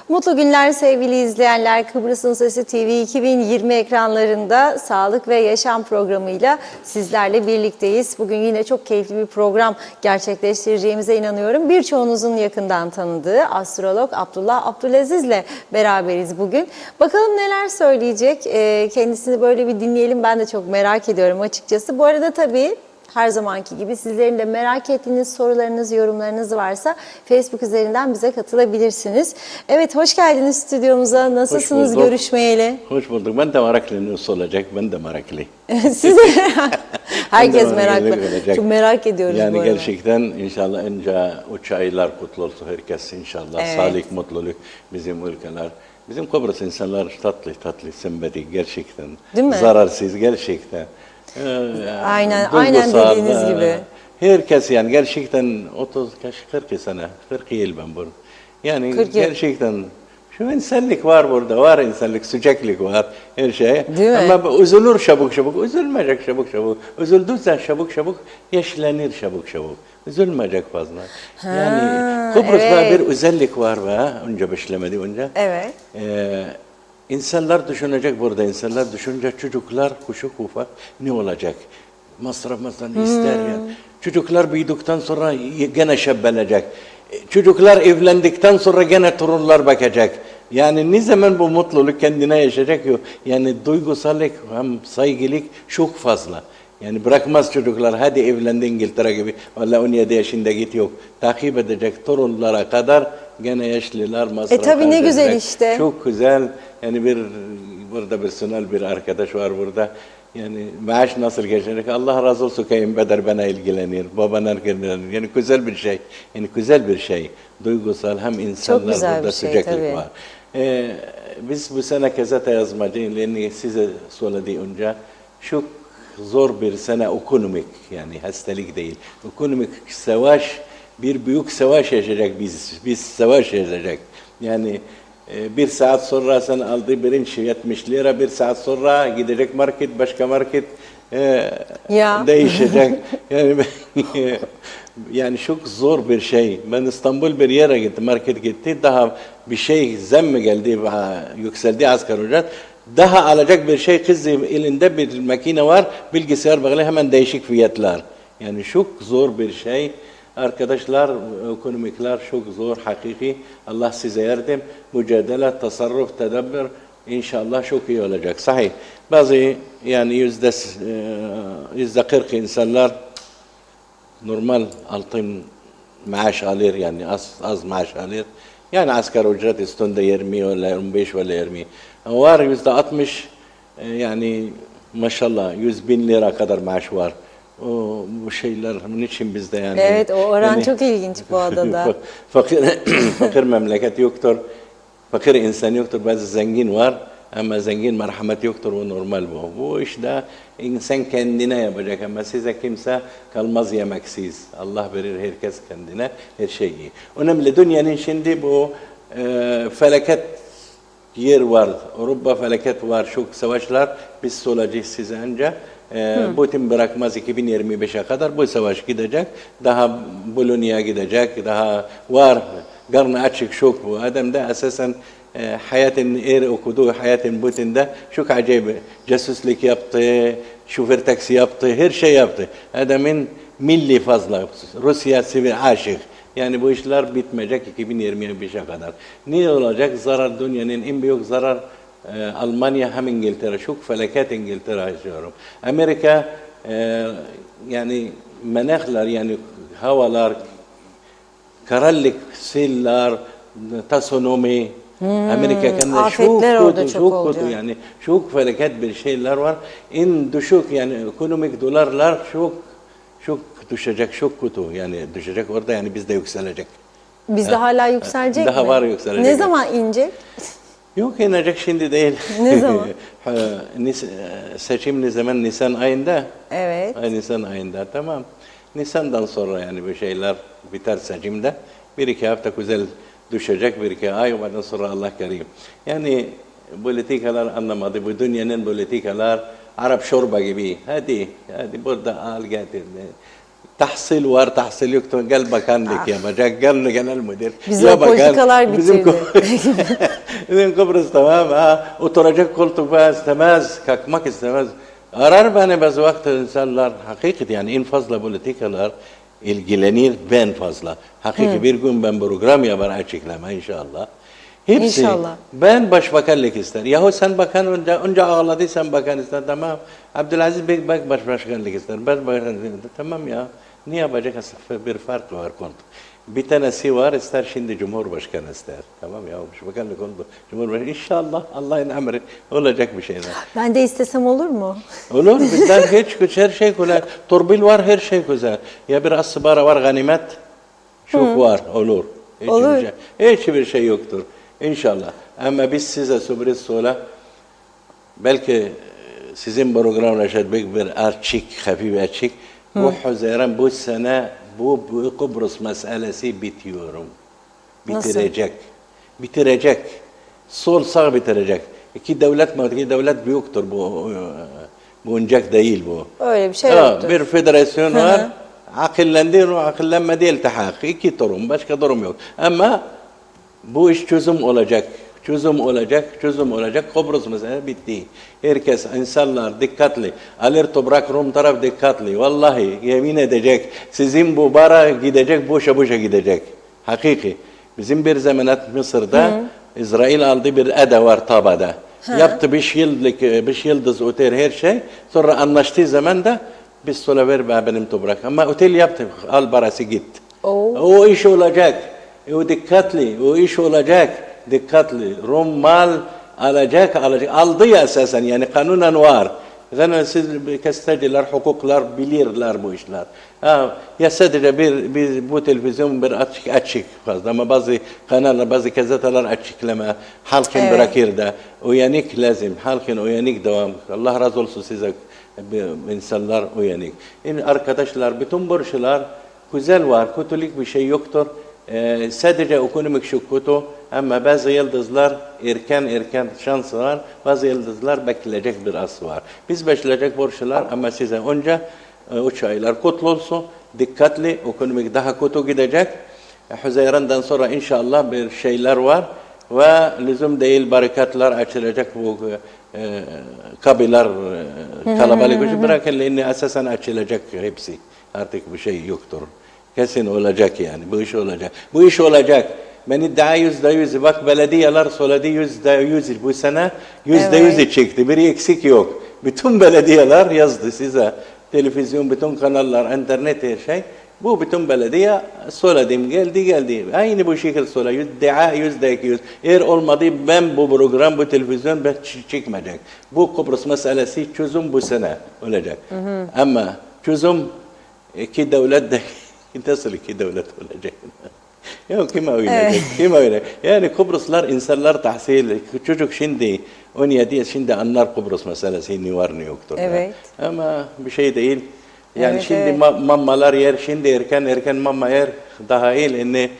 Mutlu günler sevgili izleyenler. Kıbrıs'ın Sesi TV 2020 ekranlarında Sağlık ve Yaşam programıyla sizlerle birlikteyiz. Bugün yine çok keyifli bir program gerçekleştireceğimize inanıyorum. Birçoğunuzun yakından tanıdığı astrolog Abdullah Abdülaziz ile beraberiz bugün. Bakalım neler söyleyecek. Kendisini böyle bir dinleyelim. Ben de çok merak ediyorum açıkçası. Bu arada tabii her zamanki gibi sizlerin de merak ettiğiniz sorularınız, yorumlarınız varsa Facebook üzerinden bize katılabilirsiniz. Evet, hoş geldiniz stüdyomuza. Nasılsınız görüşmeyeli? Hoş bulduk. Ben de Marakli nasıl olacak? Ben de Marakli. Siz de herkes meraklı. Çok merak ediyoruz yani bu arada. gerçekten inşallah önce uç aylar kutlu olsun herkes inşallah. Evet. Sağlık, mutluluk bizim ülkeler. Bizim Kıbrıs insanlar tatlı, sempatik gerçekten. Değil mi? Zararsız gerçekten. Aynen dediğiniz gibi. Herkes yani gerçekten 40 sene, 40 yıl ben burada. Yani 40 yıl. gerçekten şu insanlık var burada, var insanlık, sıcaklık var, her şey. Değil mi? Ama üzülür çabuk, üzülmeyecek çabuk. Üzüldüyse çabuk, yaşlanır çabuk. Üzülmeyecek fazla. Yani Kıbrıs'ta evet. bir özellik var ve önce başlamadı önce. Evet. İnsanlar düşünecek burada, insanlar düşünce çocuklar kuşuk ufak ne olacak? Masraf ister ya. Çocuklar büyüdükten sonra gene şebbelecek. Çocuklar evlendikten sonra gene torunlar bakacak. Yani ne zaman bu mutluluk kendine yaşayacak yok. Yani duygusallık hem saygılık çok fazla. Yani bırakmaz çocuklar hadi evlendi İngiltere gibi. Vallahi 17 yaşında git yok. Takip edecek torunlara kadar gene yaşlılar masraf Tabii ne güzel işte. Çok güzel. Yani burada personel bir arkadaş var burada. Yani maaş nasıl geçecek? Allah razı olsun kayınpeder bana ilgilenir. Baban ilgilenir. Yani güzel bir şey. Yani güzel bir şey. Duygusal hem insanlar burada sıcaklık var. Biz bu sene gazete yazmacı size söyledi önce. Şu zor bir sene ekonomik yani hastalık değil. Ekonomik savaş bir büyük savaş yaşayacak biz savaş yaşayacak. Yani bir saat sonra sen aldığı birinci 70 lira, bir saat sonra gidecek market, başka market değişecek. Yani çok zor bir şey. Ben İstanbul bir yere gittim, market gitti, daha bir şey zam geldi, yükseldi asgari ücret. Daha alacak bir şey kız elinde bir makine var, bilgisayar bağlı hemen değişik fiyatlar. Yani çok zor bir şey. Arkadaşlar, ekonomikler çok zor, hakiki. Allah size yardım, mücadele, tasarruf, tedabbür inşallah çok iyi olacak. Sahih. Bazı yani %40 insanlar normal altın maaş alır yani az maaş alır. Yani asgari ücret üstünde 20 veya 15 veya 20. Var %60 yani maşallah 100.000 lira kadar maaş var. Bu şeyler niçin bizde yani? Evet, o oran yani, çok ilginç bu adada. fakir memleket yoktur. Fakir insan yoktur. Bazı zengin var ama zengin merhamet yoktur. O normal bu. Bu işte insan kendine yapacak ama size kimse kalmaz yemeksiz. Allah verir herkes kendine her şeyi. Önemli dünyanın şimdi bu felaket yer var. Avrupa felaket var. Çok savaşlar. Biz solacağız size önce. Putin bırakmaz 2025'e kadar bu savaş gidecek. Daha Polonya'ya gidecek. Daha var. Karnı açık çok bu. Adam da esasen hayatın okuduğu hayatın Putin'de çok acayip. Casusluk yaptı, şoför taksi yaptı, her şey yaptı. Adamın milli fazla. Rusya sivil aşık. Yani bu işler bitmeyecek 2025'e kadar. Ne olacak? Zarar dünyanın en büyük zarar Almanya hem İngiltere. Çok felaket İngiltere yaşıyorum. Amerika yani menaklar yani havalar, karanlık seller, tsunami. Amerika kendine çok kötü yani çok felaket bir şeyler var. En düşük yani ekonomik dolarlar çok düşecek, çok kötü yani düşecek orada yani bizde yükselecek. Bizde hala yükselecek daha mi? Var yükselecek. Ne zaman inecek? Yok inecek şimdi değil. Ne zaman? Seçim ne zaman? Nisan ayında. Evet. Nisan ayında tamam. Nisan'dan sonra yani bu şeyler biter seçimde. Bir iki hafta güzel düşecek bir iki ay ondan sonra Allah kerim. Yani politikalar anlamadı. Bu dünyanın politikalar Arap şorba gibi. Hadi burada al getir. tahsil var, tahsil yoktur. Gel bakanlık yapacak, gel genel müdür. Bizi Ya o politikalar bitirdi. Bizim Kıbrıs tamam, oturacak koltuğa istemez, kalkmak istemez. Arar beni bazı vakit insanlar, hakikaten yani en fazla politikalar ilgilenir ben fazla. Hakikaten bir gün ben program yapar açıklama inşallah. Hepsi, İnşallah. ben başbakanlık ister. Yahu sen bakan önce ağladıysan bakan ister, tamam. Abdülaziz Bey bak başbakanlık ister. Ben başbakanlık ister. Tamam ya. Ne yapacak aslında bir fark var konu. Bir tanesi var ister şimdi Cumhurbaşkanı ister. Tamam ya başbakanlık oldu. Cumhurbaşkanı inşallah Allah'ın emri olacak bir şeyler. Ben de istesem olur mu? Olur bizden hiç her şey kolay. Torbil var her şey güzel. Ya bir asbara var ganimet. Çok var olur. Olur. Hiçbir şey yoktur. İnşallah. Ama biz size sürpriz sola belki sizin program Reşat Bey bir açık, hafif açık. Bu Haziran bu sene bu Kıbrıs meselesi bitiyorum. Bitirecek. Nasıl? Bitirecek. Sol sağ bitirecek. İki devlet büyüktür bu. Bu oyuncak değil bu. Öyle bir şey yoktur. Bir federasyon var. Akıllandı, akıllanmadı iltihak. İki durum, başka durum yok. Ama bu iş çözüm olacak. Çözüm olacak. Kıbrıs mesela bitti. Herkes, insanlar dikkatli. Alir Toprak Rum taraf dikkatli. Vallahi yemin edecek. Sizin bu bara gidecek, boşa gidecek. Hakiki. Bizim bir zamanat Mısır'da İsrail aldı bir ada var Taba'da. Yaptı 5 yıldız otel her şey. Sonra anlaştığı zaman da biz sola ver benim toprak. Ama otel yaptı. Al barası git. O iş olacak. O dikkatli. O iş olacak. Dikkatli. Rum mal alacak. Aldı ya esasen yani kanunen var. Yani siz gazeteciler, hukuklar bilirler bu işler. Ya sadece bu televizyon bir açık fazla ama bazı kanallar, bazı gazeteler açıklama, halkın bırakır da uyanık lazım, halkın uyanık devam. Allah razı olsun size insanlar uyanık. Yani arkadaşlar bütün borçlar güzel var, kötülük bir şey yoktur. Sadece ekonomik şu kötü ama bazı yıldızlar erken şans var, bazı yıldızlar bekleyecek bir as var. Biz bekleyecek borçlar ama size önce 3 aylar kutlu olsun, dikkatli, ekonomik daha kötü gidecek. Haziran'dan sonra inşallah bir şeyler var ve lüzum değil barikatlar açılacak bu kabiler kalabalık bırakın lehine esasen açılacak hepsi. Artık bir şey yoktur. Kesin olacak yani. Bu iş olacak. Ben iddia %100. Bak belediyeler söyledi %100. Bu sene %100 çekti. Biri eksik yok. Bütün belediyeler yazdı size. Televizyon, bütün kanallar, internet her şey. Bu bütün belediye söyledim. Geldi. Aynı bu şekilde söylüyor. İddia %200. Eğer olmadı ben bu program, bu televizyon ben çekmeyecek. Bu Kıbrıs meselesi çözüm bu sene olacak. Ama çözüm iki devlet de nasıl iki devlet olacak? Ya kim oynayacak? Yani Kıbrıslar insanlar tahsil. Çocuk şimdi 17 şimdi anlar Kıbrıs meselesi ne var ne yoktur. Evet. Ama bir şey değil. Yani Evet, şimdi mamalar yer, şimdi erken mama yer daha iyi.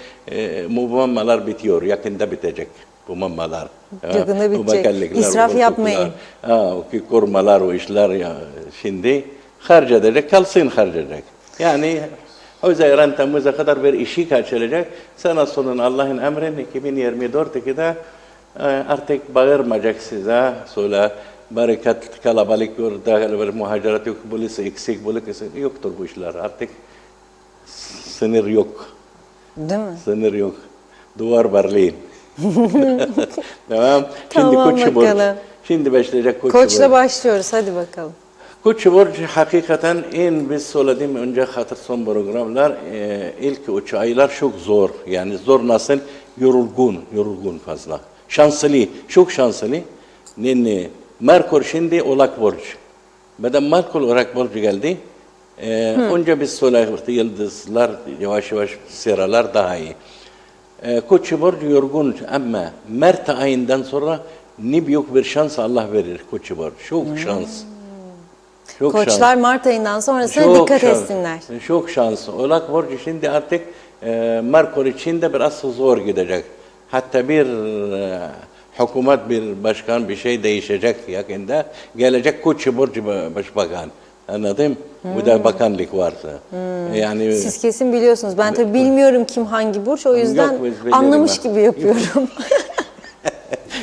Bu mamalar bitiyor. Yakında bitecek bu mamalar. Yakında bitecek. İsraf yapmayın. O kurmalar, o işler ya şimdi harcayacak, kalsın harcayacak. Yani Haziran Temmuz'a kadar bir işi açılacak. Sene sonun Allah'ın emrini 2024'de artık bağırmayacak size. Sonra barikat kalabalık orada bir muhacirat yok, polis eksik yoktur bu işler. Artık sınır yok. Değil mi? Sınır yok. Duvar Berlin. Tamam. Tamam, Şimdi bakalım. Şimdi başlayacak Koç'la başlıyoruz. Hadi bakalım. Koç borç hakikaten biz söylediğim önce son programlar ilk 3 aylar çok zor. Yani zor nasıl? Yorulgun fazla. Şanslı, çok şanslı. Merkur şimdi Oğlak borç. Beden Merkur Oğlak borç geldi. Önce biz söyledik yıldızlar yavaş sıralar daha iyi. Koç borç yorgun ama Mart ayından sonra ne büyük bir şans Allah verir Koç borç. Çok şans. Koçlar Mart ayından sonrasına dikkat etsinler. Çok şans. Oğlak borcu şimdi artık Merkur için de biraz zor gidecek. Hatta bir hükümet, bir başkan bir şey değişecek yakında. Gelecek Koç borcu başbakan. Anladın? Bu da bakanlık varsa. Yani Siz kesin biliyorsunuz. Ben tabii bilmiyorum kim hangi burç. O yüzden Yok, biz bilirim anlamış ben. gibi yapıyorum.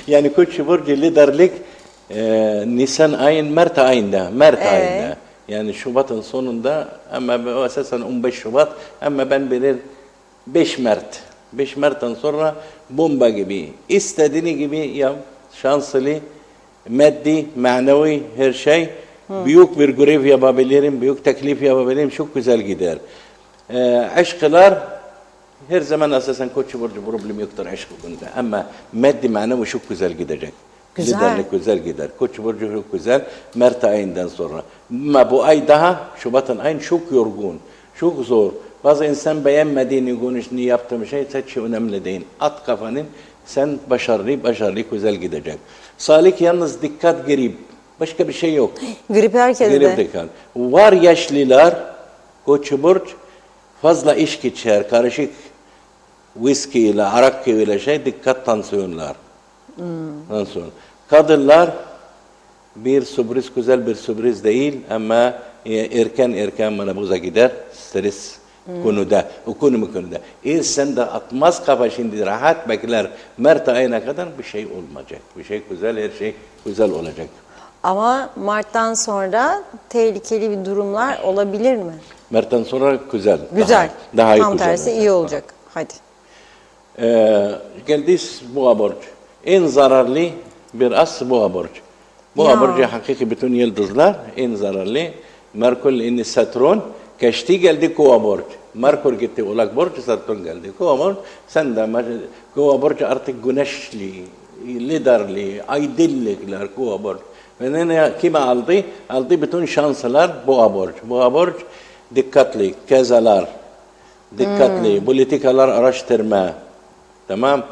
yani Koç burcu liderlik Nisan ayın Mart ayında. Ayında. Yani Şubat'ın sonunda ama o esasen 15 Şubat ama ben bilir 5 Mart. 5 Mart'tan sonra bomba gibi. İstediğini gibi yap. Şanslı, maddi, manevi her şey. Büyük bir görev yapabilirim, büyük teklif yapabilirim. Çok güzel gider. Aşklar her zaman esasen Koç burcu problem yoktur aşk konuda. Ama maddi manevi çok güzel gidecek. Güzel. Liderlik güzel gider. Koç burcu çok güzel. Mart ayından sonra. Ama bu ay daha Şubat'ın ayın çok yorgun. Çok zor. Bazı insan beğenmediğini konuştuğunu yaptığım şey hiç önemli değil. At kafanın sen başarılı güzel gidecek. Sağlık yalnız dikkat grip. Başka bir şey yok. Grip herkeste. Grip dikkat. Var yaşlılar Koç burç fazla içki içer. Karışık viski ile arak ile şey dikkat tansiyonlar. Tansiyon. Kadınlar bir sürpriz güzel bir sürpriz değil ama erken menopoza gider stres konuda, konuda. Sen de atmaz kafa şimdi rahat bekler. Mart ayına kadar bir şey olmayacak. Bir şey güzel, her şey güzel olacak. Ama Mart'tan sonra tehlikeli bir durumlar olabilir mi? Mart'tan sonra güzel. Güzel. Daha Tam güzel tersi olacak. iyi olacak. Hadi. Geldiğimiz Boğa burcu. En zararlı bir as Boğa burcu. Boğa Ya. burcu hakiki bütün yıldızlar en zararlı. Merkür in Satürn geçti geldi Boğa burcu. Merkür gitti Oğlak burcu, Satürn geldi Boğa burcu. Sen de Boğa burcu artık güneşli, liderli, aydınlıklar Boğa burcu. Ve kime aldı? Aldı bütün şanslar Boğa burcu. Boğa burcu dikkatli, kezalar, dikkatli, politikalar araştırma. Tamam.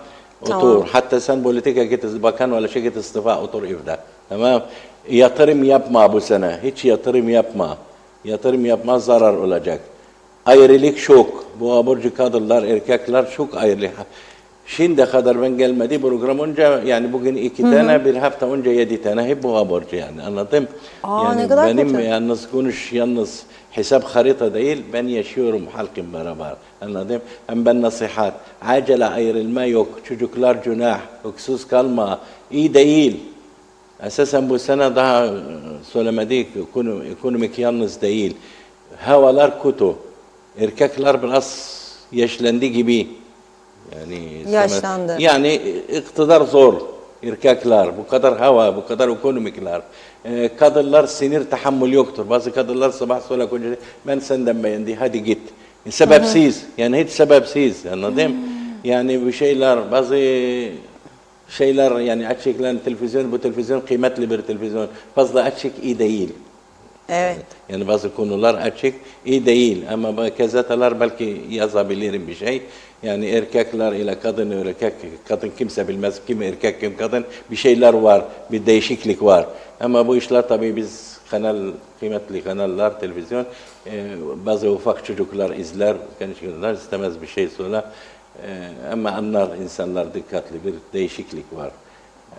Otur. Hatta sen politika git, bakan öyle şey git istifa otur evde. Tamam. Yatırım yapma bu sene. Hiç yatırım yapma. Yatırım yapma zarar olacak. Ayrılık şok. Bu burcu kadınlar, erkekler çok ayrılık. Şimdi kadar ben gelmedi program önce yani bugün 2 tane bir hafta önce 7 tane hep bu burcu yani anladım. Yani ne kadar benim kötü. yalnız hesap harita değil ben yaşıyorum halkım beraber anladım. Hem ben nasihat acele ayrılma yok çocuklar günah öksüz kalma iyi değil. Esasen bu sene daha söylemedik ekonomik yalnız değil. Havalar kötü. Erkekler biraz yaşlandı gibi. Yani Yaşlandı. Yani iktidar zor. Erkekler, bu kadar hava, bu kadar ekonomikler. Kadınlar sinir tahammül yoktur. Bazı kadınlar sabah sonra konuşuyor. Ben senden beğendi, hadi git. Sebepsiz. Yani hiç sebepsiz. Anladın? Yani bu şeyler, bazı şeyler yani açıklanan televizyon, bu televizyon kıymetli bir televizyon. Fazla açık iyi değil. Evet. Yani bazı konular açık, iyi değil ama gazeteler belki yazabilirim bir şey. Yani erkekler ile kadın kimse bilmez kim erkek kim kadın bir şeyler var, bir değişiklik var. Ama bu işler tabii biz kıymetli kanallar, televizyon, bazı ufak çocuklar izler, gençler istemez bir şey söyler. Ama anlar insanlar dikkatli bir değişiklik var.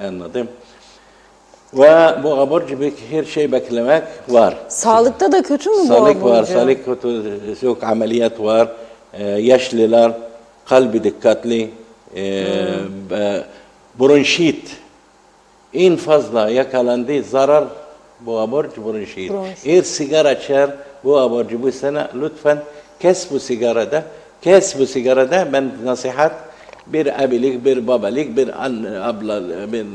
Anladım. Ve bu burcu her şey beklemek var. Sağlıkta da kötü mü bu Sağlık var, burcu? sağlık kötü, yok ameliyat var, yaşlılar, kalbi dikkatli, bronşit en fazla yakalandığı zarar bu burcu bronşit. Eğer sigara içer bu burcu bu sene lütfen kes bu sigarada ben nasihat bir abilik, bir babalık, bir abla, bir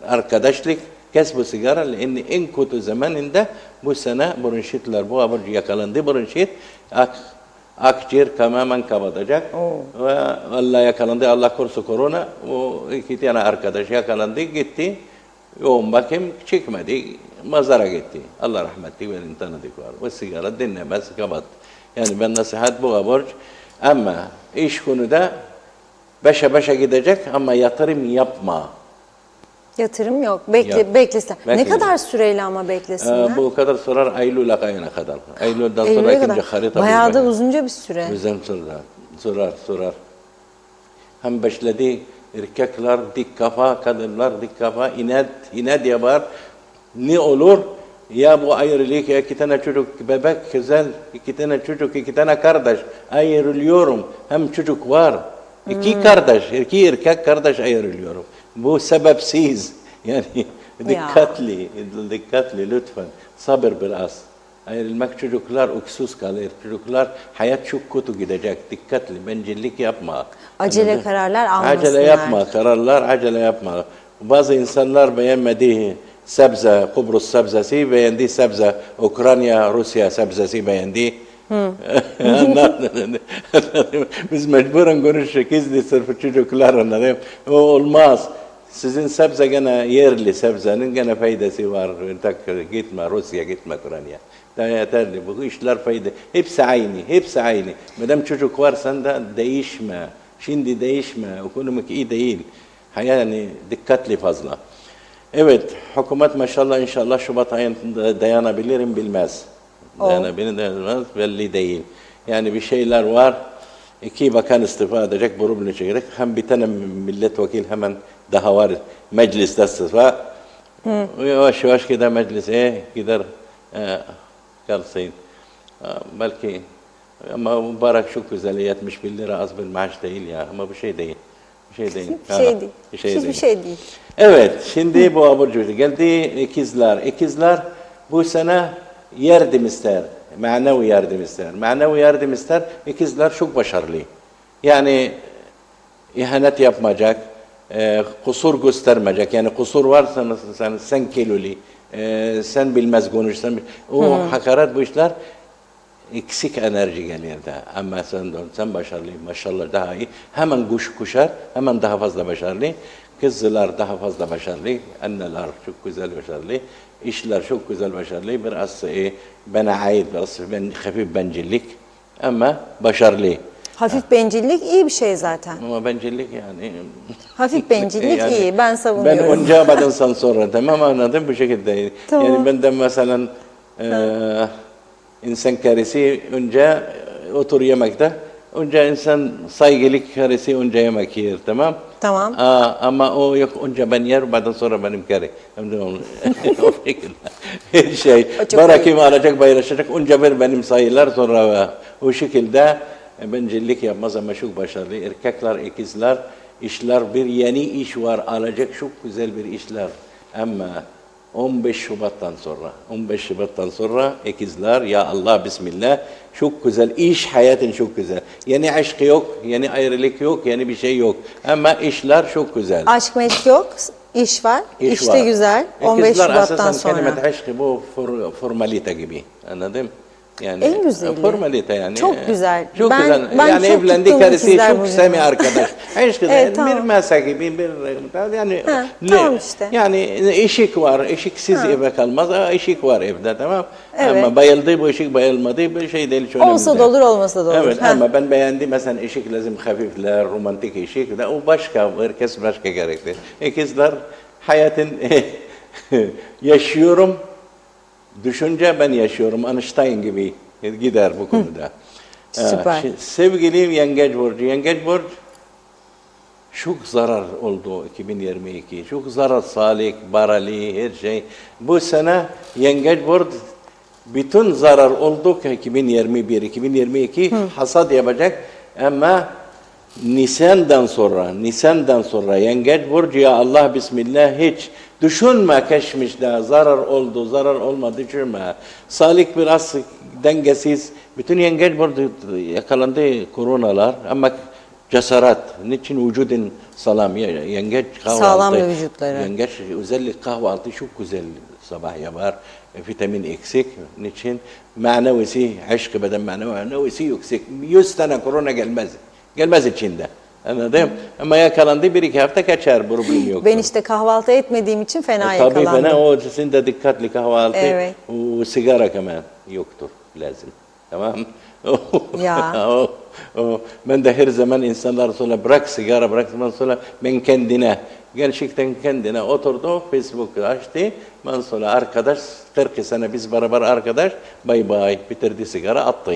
arkadaşlık kes bu sigara. Lenne en kötü zamanında bu sene bronşitler bu burcu yakalandı bronşit akciğer tamamen kapatacak. Ve Allah yakalandı Allah korusun korona o 2 tane arkadaş yakalandı gitti. Yoğun bakım çıkmadı. Mazara gitti. Allah rahmetli verin tanıdık var. O sigara dinlemez kapat. Yani ben nasihat bu burcu ama iş konuda başa gidecek ama yatırım yapma. Yatırım yok. Beklesin. Ne Bekle. kadar süreyle ama beklesinler? Bu kadar sorar Eylül ayına kadar. Eylül'den Eylül'e sonra kadar. ikinci harita. Bayağı da uzunca bir süre. Bizden sorar. Hem başladı erkekler dik kafa, kadınlar dik kafa, inat yapar. Ne olur? Ya bu ayrılık, ya iki tane çocuk, bebek güzel, iki tane çocuk, iki tane kardeş. Ayrılıyorum. Hem çocuk var. İki kardeş, iki erkek kardeş ayrılıyorum. Bu sebepsiz. Yani dikkatli lütfen. Sabır biraz. Ayrılmak çocuklar öksüz kalır. Çocuklar hayat çok kötü gidecek. Dikkatli, bencillik yapma. Acele kararlar almasınlar. Acele yapma, kararlar acele yapma. Bazı insanlar beğenmediği sebze, Kıbrıs sebzesi beğendi sebze, Ukrayna, Rusya sebzesi beğendi. Biz mecburen konuşacağız gizli sırf çocuklar anladım. O olmaz. Sizin sebze gene yerli sebzenin gene faydası var. Gitme Rusya, gitme Ukrayna. Daha yeterli. Bu işler fayda. Hepsi aynı, hepsi aynı. Madem çocuk var sen de değişme. Şimdi değişme. Ekonomik iyi değil. Yani dikkatli fazla. Evet, hükümet maşallah inşallah Şubat ayında dayanabilirim bilmez. Dayanabilirim belli değil. Yani bir şeyler var. İki bakan istifa edecek, bunu çekecek. Hem bir tane milletvekili hemen daha var. Mecliste istifa. Yavaş yavaş gider meclise, gider kalsın. Belki ama mübarek çok güzel. 71 lira az bir maaş değil ya. Ama bir şey değil. Bir şey değil. Hiçbir şey değil. Evet, şimdi bu abur cubur geldi ikizler. İkizler bu sene yardım ister, manevi yardım ister. Manevi yardım ister, ikizler çok başarılı. Yani ihanet yapmayacak, kusur göstermeyecek. Yani kusur varsa sen kiloli, sen bilmez konuşsan. O hakaret bu işler eksik enerji gelir de. Ama sen başarılı, maşallah daha iyi. Hemen kuşar, hemen daha fazla başarılı. Kızlar daha fazla başarılı, anneler çok güzel başarılı, işler çok güzel başarılı. Biraz bana ait biraz hafif bencillik ama başarılı. Hafif bencillik iyi bir şey zaten. Ama bencillik yani... Hafif bencillik yani, iyi, ben savunuyorum. Ben önce badansan sonra tamam anladım bu şekilde. Tamam. Yani ben de mesela insan karısı önce otur yemekte. Önce insan saygılık karısı önce yemek yer tamam. Tamam. Ama o yok önce ben yer badan sonra benim karı. O şekilde. Her şey. Bırakayım alacak paylaşacak. Önce ver benim sayılar sonra o şekilde bencillik yapmaz ama çok başarılı. Erkekler, ikizler, işler bir yeni iş var alacak çok güzel bir işler. Ama 15 Şubat'tan sonra ikizler ya Allah Bismillah çok güzel iş hayatın çok güzel. Yeni aşk yok, yeni ayrılık yok, yeni bir şey yok. Ama işler çok güzel. Aşk meşk yok, iş var. İş de güzel. 15 İkizler Şubat'tan asasen sonra. kelime aşk bu formalite gibi. Anladın? Yani en güzeli. Formalite yani. Çok güzel. Çok ben, güzel. Ben yani çok evlendi karısı çok semi arkadaş. Aşk evet, tamam. bir masa gibi bir yani tamam işte. Yani eşik var. Eşiksiz eve kalmaz. Eşik var evde tamam. Evet. Ama bayıldı bu eşik bayılmadı bir şey değil. Olsa da olur olmasa da olur. Evet ama ben beğendim mesela eşik lazım hafifler, romantik eşik. O başka, herkes başka gerekli. İkizler hayatın yaşıyorum. Düşünce ben yaşıyorum. Einstein gibi gider bu konuda. Süper. Sevgili Yengeç Burcu. Yengeç Burcu çok zarar oldu 2022. Çok zarar sağlık, barali, her şey. Bu sene Yengeç Burcu bütün zarar oldu 2021, 2022 hasat yapacak ama Nisan'dan sonra Yengeç Burcu ya Allah Bismillah hiç düşünme keşmişte zarar oldu, zarar olmadı düşünme. Sağlık biraz dengesiz. Bütün Yengeç Burcu yakalandı koronalar ama cesaret. Niçin vücudun salam? Yengeç kahvaltı. Sağlam bir vücutları. Yengeç özellikle kahvaltı çok güzel sabah yapar. Vitamin eksik. Niçin? Manevisi, aşk beden manevisi yüksek. 100 tane korona gelmez. Gelmez içinde. Anladın? Ama yakalandı bir iki hafta kaçar problem yok. Ben işte kahvaltı etmediğim için fena Tabii yakalandım. fena o sizin de dikkatli kahvaltı. Evet. O sigara hemen yoktur lazım. Tamam. Ya. Ben de her zaman insanlar sonra bırak sigara bıraktıktan sonra ben kendine gerçekten kendine oturdu Facebook açtı. Ben sonra arkadaş 40 sene biz beraber arkadaş bay bay bitirdi sigara attı.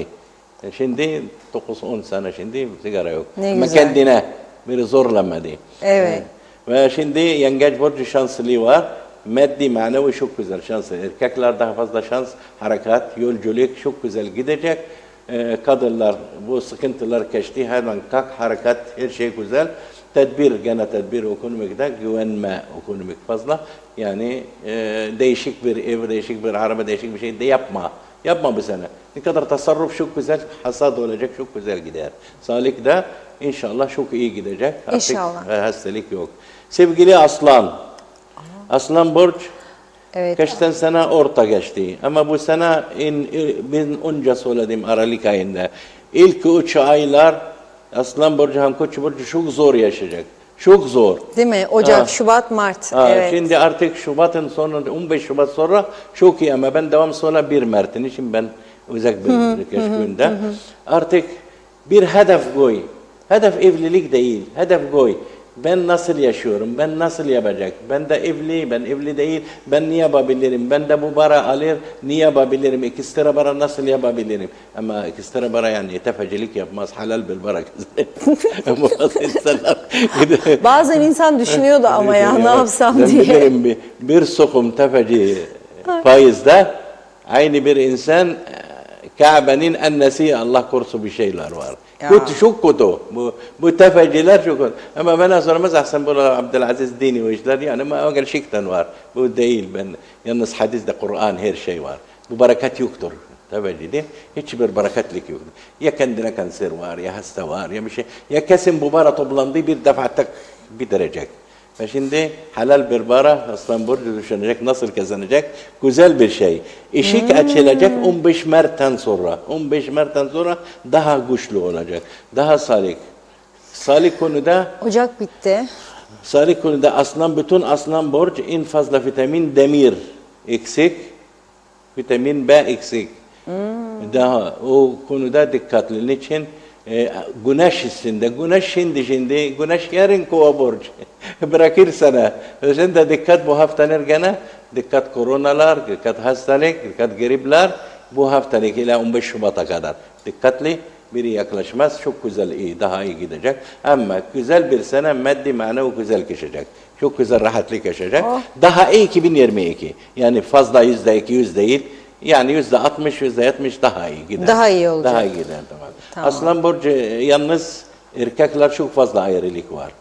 Şimdi 9-10 sene şimdi sigara yok. Ne ama güzel. kendine biri zorlamadı. Evet. Ve şimdi Yengeç Burcu şanslı var. maddi manevi çok güzel şans. Erkekler daha fazla şans, harekat, yolculuk çok güzel gidecek. Kadınlar bu sıkıntılar geçti, hemen kalk, harekat, her şey güzel. Tedbir, gene tedbir ekonomikte güvenme ekonomik fazla. Yani değişik bir ev, değişik bir araba, değişik bir şey de yapma. Yapma bu sene. Ne kadar tasarruf çok güzel, hasat olacak, çok güzel gider. Sağlık da inşallah çok iyi gidecek. Artık İnşallah. hastalık yok. Sevgili Aslan, Aslan Burç, Evet. geçen sene orta geçti. Ama bu sene ben önce söyledim Aralık ayında. İlk 3 aylar Aslan Burcu hem Koç burcu çok zor yaşayacak. Çok zor. Değil mi? Ocak, Ha. Şubat, Mart. Ha, Evet. şimdi artık Şubat'ın sonunda 15 Şubat sonra çok iyi ama ben devam sonra 1 Mart'ın için ben uzak bir günde. Artık bir hedef koy. Hedef evlilik değil. Hedef koy. Ben nasıl yaşıyorum? Ben nasıl yapacak? Ben de evli, ben evli değil. Ben ne yapabilirim? Ben de bu para alır, ne yapabilirim? İkistere para nasıl yapabilirim? Ama ikistere para yani tefecilik yapmaz. Halal bir para kazanır. Bazı insanlar Bazen insan düşünüyordu ama ya ne yapsam ben diye. bilirim bir sokum tefeci faizde aynı bir insan Kabe'nin annesi Allah korusun bir şeyler var. Ya. Kötü, çok kötü. Bu tefeciler çok kötü. Ama bana sormaz Ahsen Bola Abdülaziz Dini ve işler yani ama öyle şeytan var. Bu değil. Ben yalnız hadiste Kur'an her şey var. Bu bereket yoktur. Tefecide hiçbir bereketlik yoktur. Ya kendine kanser var, ya hasta var, ya bir şey. Ya kesin bu para toplandığı bir defa tek bitirecek. Ve şimdi halal bir para Aslan Burcu düşünecek, nasıl kazanacak? Güzel bir şey. İşik açılacak 15 Mart'tan sonra. 15 Mart'tan sonra daha güçlü olacak. Daha sağlık. Sağlık konuda Ocak bitti. sağlık konuda bütün Aslan Burcu en fazla vitamin demir eksik. Vitamin B eksik. Daha o konuda dikkatli. Niçin? Güneş içinde, güneş şimdi, güneş yarın kova burç. Bırakır sana. Şimdi dikkat bu haftalar gene, dikkat koronalar, dikkat hastalık, dikkat gripler, bu haftalık ila 15 Şubat'a kadar. Dikkatli, biri yaklaşmaz, çok güzel, iyi, daha iyi gidecek. Ama güzel bir sene maddi manevi güzel geçecek. Çok güzel rahatlık yaşayacak. Oh. Daha iyi 2022. Yani fazla %200 değil. Yani %60, %70 daha iyi gider. Daha iyi olacak. Daha iyi gider, tamam. Tamam. Aslan Burcu yalnız erkekler çok fazla ayrılık var.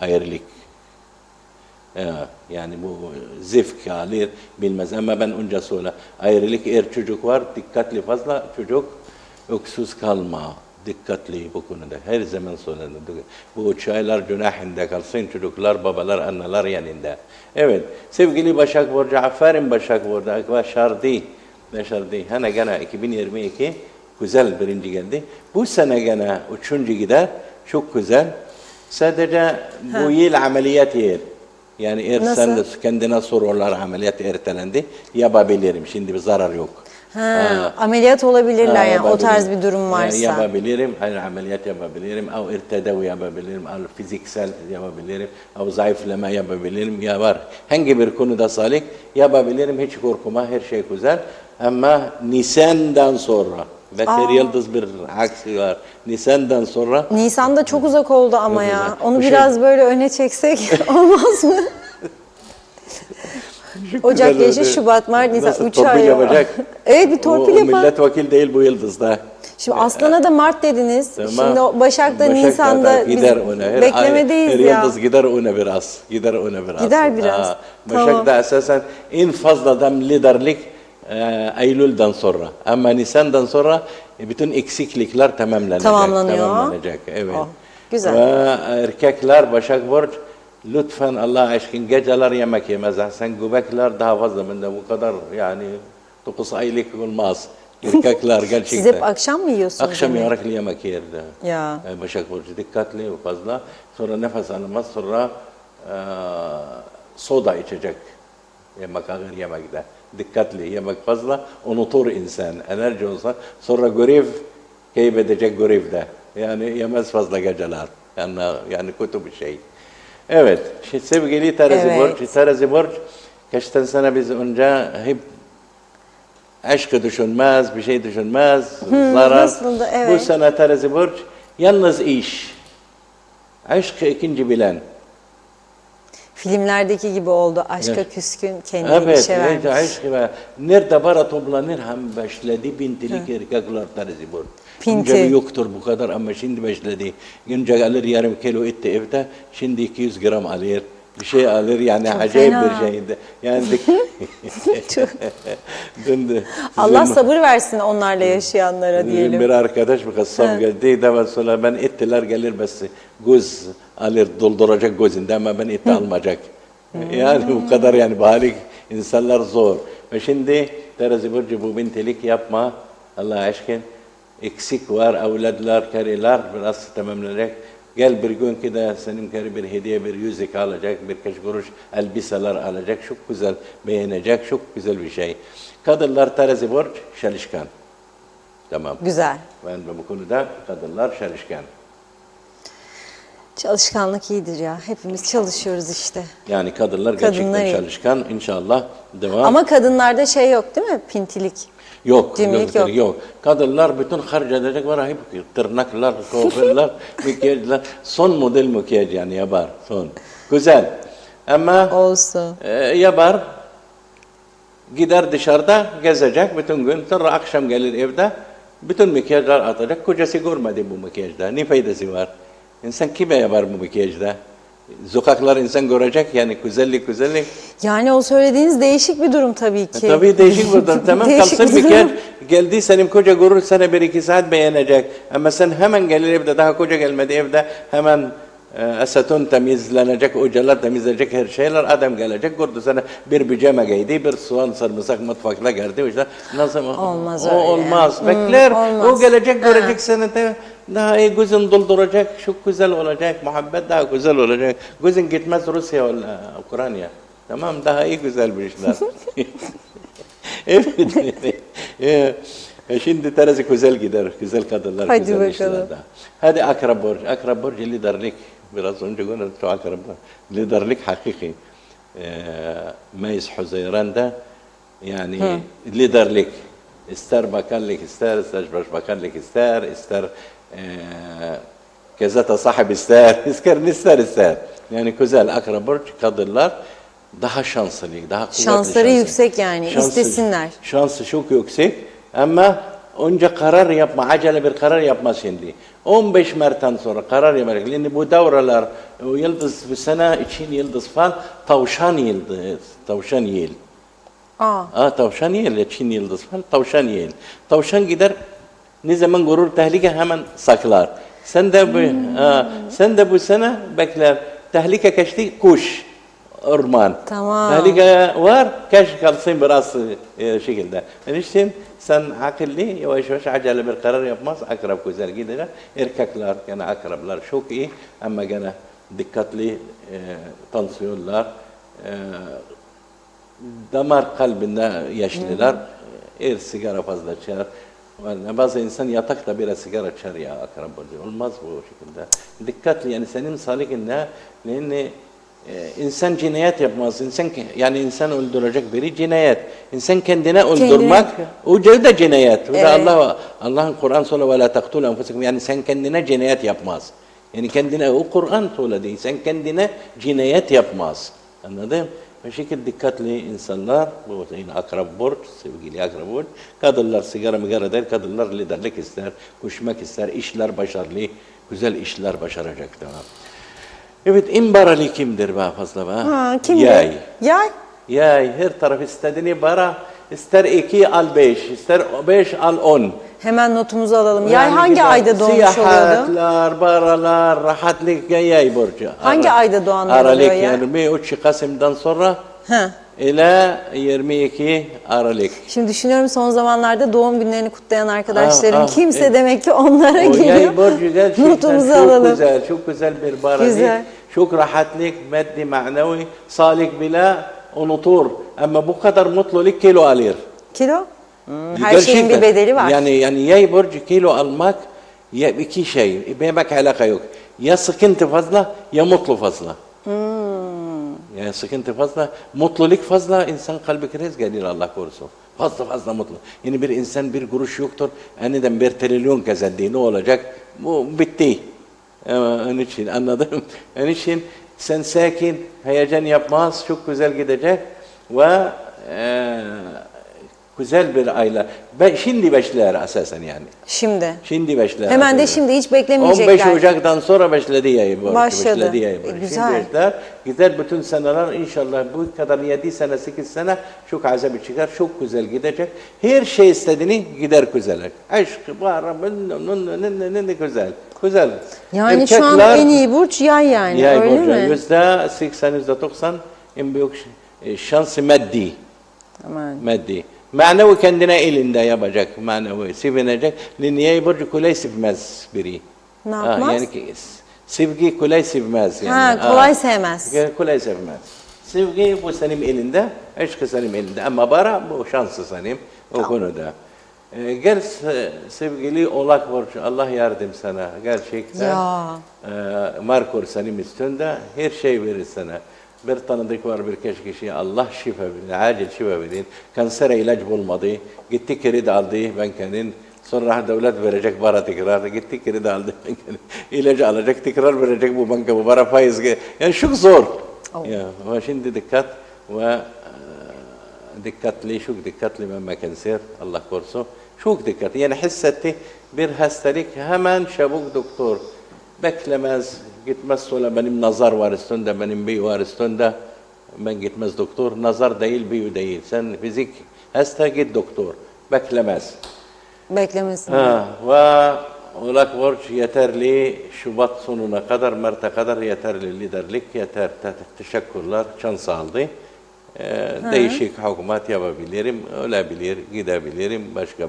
Ayrılık. Yani bu zevk alır bilmez ama ben önce söyle. Ayrılık çocuk var, dikkatli fazla çocuk öksüz kalma. Dikkatli bu konuda. Her zaman söyledim. Bu 3 aylar günahında kalsın çocuklar, babalar, anneler yanında. Evet. Sevgili Başak Burcu, aferin Başak Burcu. Başardı. Hani gene 2022 güzel birinci geldi. Bu sene gene 3. gider. Çok güzel. Sadece bu yıl ameliyat yer. Yani eğer sen de kendine soruyorlar ameliyat ertelendi. Yapabilirim. Şimdi bir zarar yok. Ameliyat olabilirler yani o yapabilirim. tarz bir durum varsa. Yapabilirim, hani ameliyat yapabilirim, av tedavi yapabilirim, av fiziksel yapabilirim, av zayıflama yapabilirim, ya var. Hangi bir konuda sağlık yapabilirim, hiç korkma, her şey güzel. Ama Nisan'dan sonra, Bekir Yıldız bir aksi var, Nisan'dan sonra... Nisan'da çok uzak oldu ama Çok ya. uzak. Onu Bu şey- biraz böyle öne çeksek olmaz mı? Ocak, Güzel Geçiş, oldu. Şubat, Mart, Nisan Nasıl 3 torpil ay. yapacak? Evet bir torpil o yapar. milletvekili değil bu Yıldız'da. Şimdi Aslan'a da Mart dediniz. Tamam. Şimdi o Başak'ta, Nisan'da da biz gider ona. beklemedeyiz her ya. Yıldız gider ona biraz. Gider ona biraz. Gider biraz. Başak'ta Tamam. esasen en fazla adam liderlik Eylül'den sonra. Ama Nisan'dan sonra bütün eksiklikler tamamlanacak. Tamamlanacak. Evet. Oh, güzel. Ve erkekler Başak Burç lütfen Allah aşkına geceler yemek yemez. Sen göbekler daha fazla bende bu kadar yani 9 aylık olmaz. Erkekler gerçekten. Siz hep akşam mı yiyorsunuz? Akşam yemeği? yarak yemek yerde. Ya. Başak Burcu dikkatli fazla. Sonra nefes almaz. Sonra soda içecek. Yemek ağır yemekte. Dikkatli yemek fazla. Unutur insan. Enerji olsa. Sonra görev kaybedecek görevde. Yani yemez fazla geceler. Yani kötü bir şey. Evet. Sevgili Terazi Evet. Burcu. Terazi Burcu. Geçen sene biz önce hep aşkı düşünmez, bir şey düşünmez, zarar. nasıldı? Evet. Bu sene Terazi Burç, yalnız iş. Aşkı ikinci bilen. filmlerdeki gibi oldu. Aşka Evet. küskün, kendini Evet, işe vermiş. aşk ve nerede bara toplanır hem başladı bintilik erkekler tarzı bu. Pinti. Önce yoktur bu kadar ama şimdi başladı. Önce alır yarım kilo et evde, şimdi 200 gram alır. Bir şey alır yani Çok acayip fena. bir şeydi. Yani Çok- döndü. Allah sabır versin onlarla yaşayanlara diyelim. Bir arkadaş bir kassam geldi. Daha sonra ben ettiler gelir bas göz alır dolduracak gözünde ama ben eti almayacak. Yani bu kadar yani bari insanlar zor. Ve şimdi terazi burcu bu bintelik yapma Allah aşkına eksik var evlatlar karılar biraz tamamlanacak. Gel bir gün kida senin karı bir hediye bir yüzük alacak birkaç kuruş elbiseler alacak çok güzel beğenecek çok güzel bir şey. Kadınlar terazi burcu çalışkan. Tamam. Güzel. Ben bu konuda kadınlar çalışkan. Çalışkanlık iyidir ya. Hepimiz çalışıyoruz işte. Yani kadınlar Kadınlar gerçekten iyi. çalışkan inşallah devam. Ama kadınlarda şey yok değil mi? Pintilik. Yok, Cimrilik yok, yok. yok. Kadınlar bütün harcayacak var hep tırnaklar, kuaförler, makyajlar. Son model makyaj yani yapar, son. Güzel. Ama Olsun. yapar, gider dışarıda gezecek bütün gün, sonra akşam gelir evde, bütün makyajlar atacak. Kocası görmedi bu makyajda, ne faydası var? İnsan kime yapar bu makyajda? Sokaklar insan görecek yani güzellik. Yani o söylediğiniz değişik bir durum tabii ki. Tabii değişik bir durum. Tamam Değişik kalsın bir bir kere durum. geldi senin koca görür sana bir iki saat beğenecek. Ama sen hemen gelir evde daha koca gelmedi evde hemen aseton temizlenecek, ocalar temizlenecek her şeyler adam gelecek gördü sana bir pijama giydi bir soğan sarımsak mutfakla geldi işte nasıl Olmaz o öyle. olmaz bekler olmaz. o gelecek Ha. görecek seni de daha iyi gözün dolduracak çok güzel olacak muhabbet daha güzel olacak gözün gitmez Rusya valla Ukrayna tamam daha iyi güzel bir işler. Evet. Şimdi terazi güzel gider. Güzel kadınlar Hadi güzel bakalım. işlerde. Hadi Akrep Burcu. Akrep Burcu liderlik. Biraz önce konuştuk Akrep Burcu. Liderlik hakiki. Mayıs Huzeyran'da yani liderlik. İster bakanlık ister başbakanlık ister gazete sahibi ister. Yani güzel Akrep Burcu kadınlar daha şanslı, daha kuvvetli Şansları yüksek yani, istesinler. Şansı çok yüksek ama önce karar yapma, acele bir karar yapma şimdi. 15 Mart'tan sonra karar yapmak. Yani bu davralar, o yıldız bu sene için yıldız falan tavşan yıldız, tavşan yıl. Tavşan yıl, Çin yıldız falan tavşan yıl. Tavşan gider ne zaman görür tehlike hemen saklar. Sen de bu sene bekler. Tehlike geçti kuş. Orman. Tamam. Tehlike var, keş kalsın biraz şekilde. Yani işte sen akıllı, yavaş yavaş acele bir karar yapmaz, akrep güzel gider. Erkekler, yani akrepler çok iyi ama gene dikkatli tansiyonlar, damar kalbinde yaşlılar, sigara fazla içer. Bazı insan yatakta biraz sigara içer ya akrep burcu. Olmaz bu şekilde. Dikkatli yani senin salikinde ne insan cinayet yapmaz. İnsan öldürecek biri cinayet. İnsan kendine öldürmek o da cinayet. Evet. Allah'ın Kur'an söylüyor ve la taqtulu enfusakum. Yani sen kendine cinayet yapmaz. Yani kendine o Kur'an söyledi. Sen kendine cinayet yapmaz. Anladın? Bu şekilde dikkatli insanlar, bu yine Akrep Burcu, sevgili Akrep Burcu, kadınlar sigara der, kadınlar liderlik ister, koşmak ister, işler başarılı, güzel işler başaracak tamam. Evet, imbarali kimdir daha fazla var? Kimdir? Yay. Yay, her taraf istediğini bara, ister 2 al 5, ister 5 al 10. Hemen notumuzu alalım. Yani Yay hangi ayda doğmuş oluyordu? Siyahatlar, baralar, rahatlık yay burcu. Hangi ayda doğanlar oluyor ya? Aralık 23 Kasım'dan sonra ile 22 Aralık. Şimdi düşünüyorum son zamanlarda doğum günlerini kutlayan arkadaşlarım kimse demek ki onlara O geliyor. yay burcu gerçekten Notumuzu çok alalım. güzel, çok güzel bir baralık. Güzel. Çok rahatlık, maddi, manevi, sağlık bile unutur. Ama bu kadar mutluluk kilo alır. Kilo? Her şeyin bir bedeli var. Yani yay burcu kilo almak ya iki şey. Bemek alaka yok. Ya sıkıntı fazla ya mutlu fazla. Yani sıkıntı fazla, mutluluk fazla, insan kalbi kriz gelir Allah korusun. Fazla mutlu. Yani bir insan bir kuruş yoktur. Aniden 1 trilyon kazandı ne olacak? Bu bitti. Onun için anladım. Onun için Sen sakin, heyecan yapmaz, çok güzel gidecek ve güzel bir aile. Şimdi başlar esasen yani. Şimdi başlar. Hemen de şimdi hiç beklemeyecekler. 15 Ocak'tan sonra başladı yayı. Başladı. Şimdi Güzel. başlar. Gider bütün seneler inşallah bu kadar 7 sene 8 sene çok azami çıkar. Çok güzel gidecek. Her şey istediğini gider güzel. Aşk var. Ne güzel. Güzel. Yani şu an en iyi burç yay yani. Yay öyle burcu. mi? %80, %90 en büyük şansı maddi. Aman. Maddi. Manevi kendine elinde yapacak, manevi sevinecek. Yay burcu kolay sevmez biri. Ne yapmaz? Yani sevgi kolay sevmez. Yani. Kolay sevmez. Kolay sevmez. Sevgi bu senin elinde, aşkı senin elinde. Ama para bu şansı senin o konuda. Gel sevgili Oğlak burcu, Allah yardım sana. Gerçekten Merkür senin üstünde her şey verir sana. Bir tanıdık var birkaç kişiye Allah şifa verir, acil şifa verir. Kansere ilaç bulmadı, gitti kredi aldı bankanın. Sonra devlet verecek para tekrar, gitti kredi aldı bankanın. İlacı alacak, tekrar verecek bu banka, bu para faiz. Yani çok zor. Ya, ama şimdi dikkat ve dikkatli, çok dikkatli meme kanser, Allah korusun. Çok dikkat. Yani hissetti bir hastalık hemen çabuk doktor. Beklemez, gitmez sonra benim nazar var üstünde, benim büyü var üstünde. Ben gitmez doktor, nazar değil, büyü değil. Sen fizik hasta git doktor. Beklemez. Beklemesin. Ve Oğlak burç yeterli, Şubat sonuna kadar, Mart'a kadar yeterli liderlik, yeter. Teşekkürler, şans aldı. Değişik hükümet yapabilirim, ölebilir, gidebilirim, başka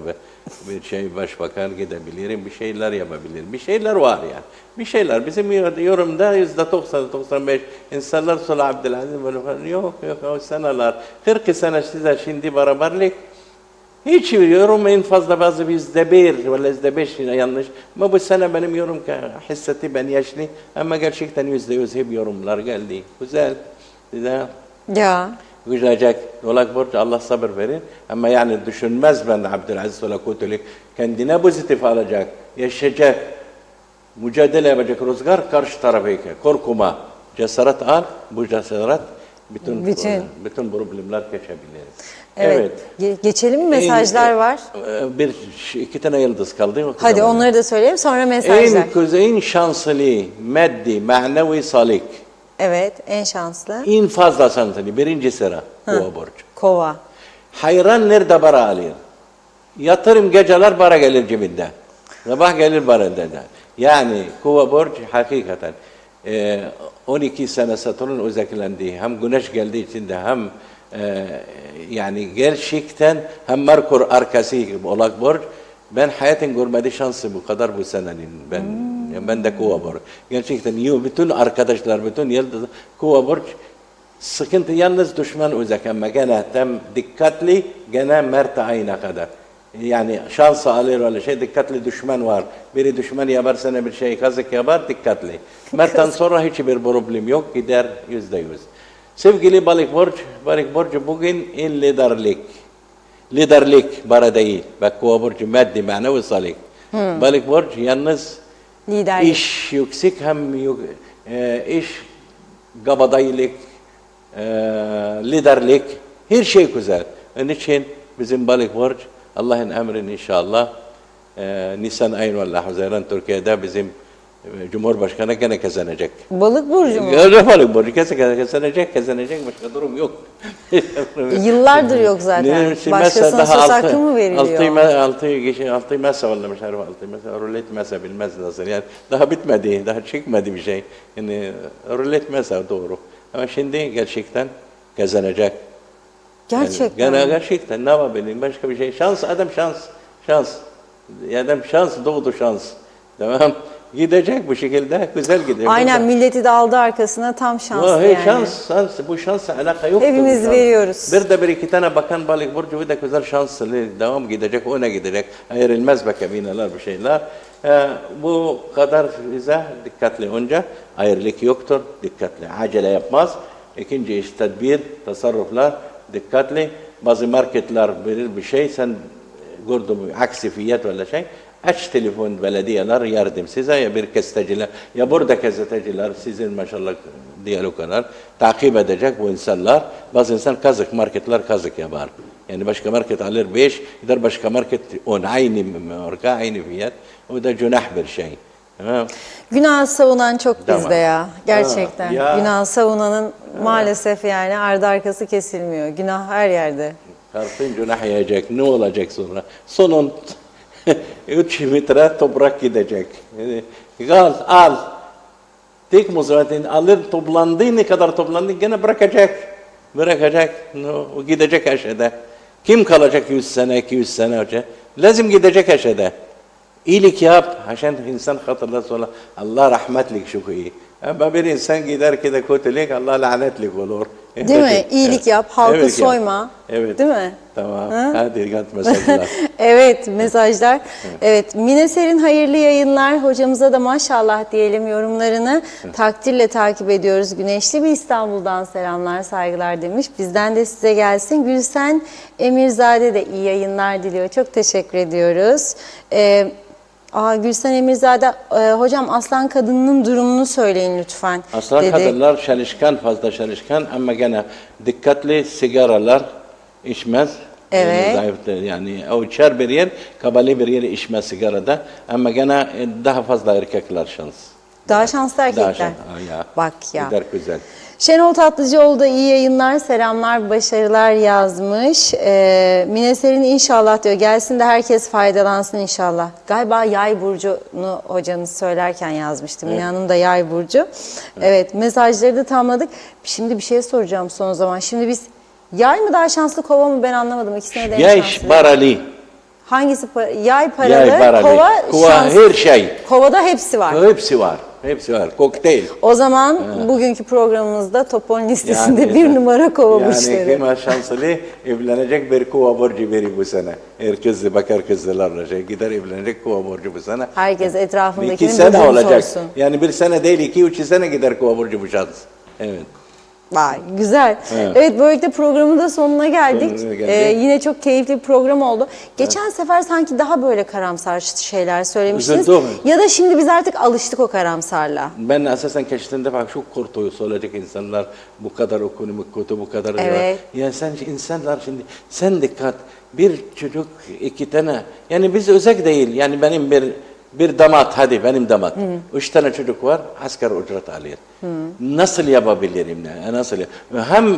bir şey, başbakan gidebilirim, bir şeyler yapabilirim. Bir şeyler var yani. Bir şeyler. Bizim yorumda %90-95 insanlar sonra Abdülaziz yok o seneler. 40 sene size şimdi beraberlik. Hiç yorum en fazla bazı %1 veya %5 yanlış. Ama bu sene benim yorum hissetti ben yaşlı ama gerçekten %100 hep yorumlar geldi. Güzel. Ya. Gülecek. Oğlak burcu Allah sabır verir. Ama yani düşünmez ben Abdülaziz ola kötülük. Kendine pozitif alacak. Yaşayacak. Mücadele yapacak rüzgar karşı tarafa. Korkuma. Cesaret al. Bu cesaret bütün problemler geçebilir. Evet. Geçelim mi? Mesajlar var. İki tane yıldız kaldı. Hadi onları da söyleyelim sonra mesajlar. En şanslı, maddi, manevi, salik. Evet, en şanslı. En fazla şanslı. Birinci sıra. Kova burcu. Kova. Hayran nerede para alır? Yatırım geceler para gelir cebinde. Sabah gelir para dedi. Yani Kova burcu hakikaten 12 sene Satürn uzaklandı. Hem güneş geldiği için de hem yani gerçekten hem Merkür arkası Oğlak burcu. Ben hayatın görmediği şansı bu kadar bu senenin. Ben de Kova burcu. Gerçekten bütün arkadaşlar, bütün yıldız Kova burcu. Sıkıntı yalnız düşman uzak ama gene tam dikkatli, gene Mart ayına kadar. Yani şans alır öyle şey, dikkatli düşman var. Biri düşman yapar sana bir şey, kazık yapar, dikkatli. Mart'tan sonra hiçbir problem yok, gider %100. Sevgili Balık burcu bugün en liderlik bara değil. Bak Kova burcu maddi, manevi salik. Balık burcu yalnız liderlik. İş yüksek hem iş kabadayılık, liderlik, her şey güzel. Onun için bizim Balık burcu Allah'ın emrini inşallah Nisan ayı ve Haziran Türkiye'de bizim Cumhurbaşkanı gene kazanacak. Balık burcu mu? Balık burcu kazanacak başka durum yok. Yıllardır yok zaten. Başkasına söz hakkı mı veriliyor? 6 masa vallamış her 6 masa rulet masa bilmez nasıl yani daha bitmedi daha çıkmadı bir şey yani rulet masa doğru ama şimdi gerçekten kazanacak. Gerçekten. Yani gerçekten ne yapabilirim başka bir şey şans adam şans adam şans doğdu şans tamam. Gidecek bu şekilde, güzel gidecek. Aynen, milleti de aldı arkasına, tam şanslı yani. Şans, bu şansla alaka yok. Hepimiz veriyoruz. Bir iki tane bakan Balık burcu da güzel şanslı, devam gidecek, ona gidecek. Ayrılmaz bakabineler bir şeyler. Bu kadar bize dikkatli önce, ayrılık yoktur, dikkatli. Acele yapmaz. İkinci iş tedbir, tasarruflar, dikkatli. Bazı marketler verir bir şey, sen gördün mü, aksi fiyat veya şey. Aç telefon belediyeler yardım size ya bir gazeteciler ya burada gazeteciler sizin maşallah diyaloglar, takip edecek bu insanlar. Bazı insan kazık, marketler kazık yapar. Yani başka market alır 5, gider başka market 10, aynı marka, aynı fiyat. O da günah bir şey. Ha? Günah savunan çok Tamam. bizde ya. Gerçekten. Ha, ya. Günah savunanın maalesef yani ardı arkası kesilmiyor. Günah her yerde. Kalkın günah yiyecek. Ne olacak sonra? Sonun 3 metre toprak gidecek. Yani, al. Tek muzavetin alır toplandığı ne kadar toplandı gene bırakacak. Bırakacak. No, o gidecek aşağıda. Kim kalacak 100 sene, 200 sene önce? Lazım gidecek aşağıda. İyilik yap. Haşan insan hatırlar sonra Allah rahmetlik şu iyi. Ama bir insan gider ki de kötülük Allah lanetlik olur. Değil mi? İyilik yap, halkı soyma. Evet. Değil mi? Tamam. Hadi gat mesajlar. Evet, mesajlar. Evet, Mine Serin hayırlı yayınlar. Hocamıza da maşallah diyelim, yorumlarını takdirle takip ediyoruz. Güneşli bir İstanbul'dan selamlar, saygılar demiş. Bizden de size gelsin. Gülsen Emirzade de iyi yayınlar diliyor. Çok teşekkür ediyoruz. Gülsen Emirzade, hocam aslan kadınının durumunu söyleyin lütfen. Aslan dedi. kadınlar çalışkan, fazla çalışkan ama gene dikkatli sigaralar içmez. Evet. Yani o içer bir yer, kabali bir yer içmez sigarada. Ama gene daha fazla erkekler şans. Daha şanslı erkekler. Ya. Bak ya. Gider güzel. Şenol Tatlıcıoğlu da iyi yayınlar, selamlar, başarılar yazmış. Mine Serin inşallah diyor, gelsin de herkes faydalansın inşallah. Galiba Yay burcunu hocanız söylerken yazmıştım. Mine Hanım da Yay burcu. Evet, mesajları da tamamladık. Şimdi bir şey soracağım son zaman. Şimdi biz Yay mı daha şanslı, Kova mı, ben anlamadım. İkisine de en Yay şanslı. paralı. Hangisi Yay paralı, Yay paralı. Kova şanslı. Her şey. Kovada hepsi var. Hepsi var. Hepsi var. Kokteyl. O zaman bugünkü programımızda Topon listesinde Yani- bir numara Kova Yani burçları. kim şanslı evlenecek bir kova burcu biri bu sene. Herkes bakar kızlarla gider evlenecek kova burcu bu sene. Herkes 2 etrafındakinin sene burcunu olacak. sorsun. Yani bir sene değil 2-3 sene gider kova burcu bu şans. Evet. Vay, güzel. Evet. Evet, böylelikle programın da sonuna geldik. Sonuna geldik. Yine çok keyifli bir program oldu. Geçen sefer sanki daha böyle karamsar şeyler söylemiştiniz. Üzüldüm. Ya da şimdi biz artık alıştık o karamsarla. Ben esasen geçtiğinde bak şu kurtuyu söyleyecek insanlar bu kadar ekonomik kötü bu kadar. Evet. Ya sen insanlar şimdi sen dikkat bir çocuk 2 tane yani biz özel değil yani benim bir damat hadi benim damat. 3 tane çocuk var asgari ücret alıyor. Nasıl yapabilirim ne? Nasıl? Hem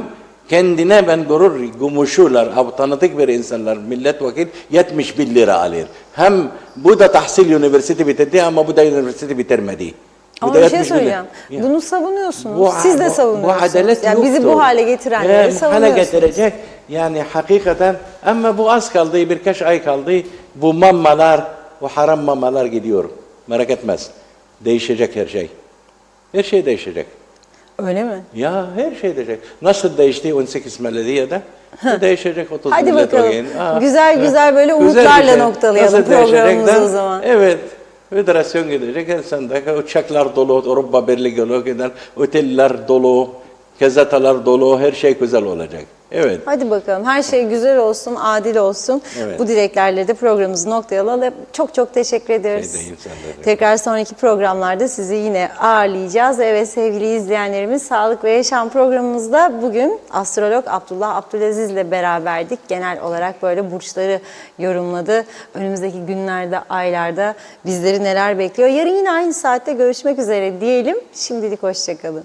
kendine ben gurur gumuşular, tanıdık bir insanlar, milletvekil 71 lira alır. Hem bu da tahsil üniversite bitirdi ama bu da üniversite bitirmedi. Bu Ama da bir şey 70 bin lira. söyleyeceğim. Ya. Bunu savunuyorsunuz. Siz de savunuyorsunuz. Bu adalet yani bizi yoktur. bu hale getirenleri Bu hale savunuyorsunuz. getirecek. Yani hakikaten ama bu az kaldı, birkaç ay kaldı. Bu mamalar, bu haram mamalar gidiyor. Merak etmez. Değişecek her şey. Her şey değişecek. Öyle mi? Ya her şey değişecek. Nasıl değişti 18 Meladiyye'de? değişecek 30 Hadi millet bakalım. oyun. Güzel güzel böyle Güzel bir umutlarla şey. noktalayalım Nasıl değişecek programımızı de? o zaman. Evet. Federasyon gidecek. Her sene uçaklar dolu, Avrupa Birliği dolu, giden oteller dolu, gazetalar dolu, her şey güzel olacak. Evet. Hadi bakalım. Her şey güzel olsun, adil olsun. Evet. Bu dileklerle de programımızı noktaya alalım. Çok çok teşekkür ederiz. Şey değil, sen de. Tekrar sonraki programlarda sizi yine ağırlayacağız. Evet sevgili izleyenlerimiz, Sağlık ve Yaşam programımızda bugün astrolog Abdullah Abdülaziz ile beraberdik. Genel olarak böyle burçları yorumladı. Önümüzdeki günlerde, aylarda bizleri neler bekliyor. Yarın yine aynı saatte görüşmek üzere diyelim. Şimdilik hoşça kalın.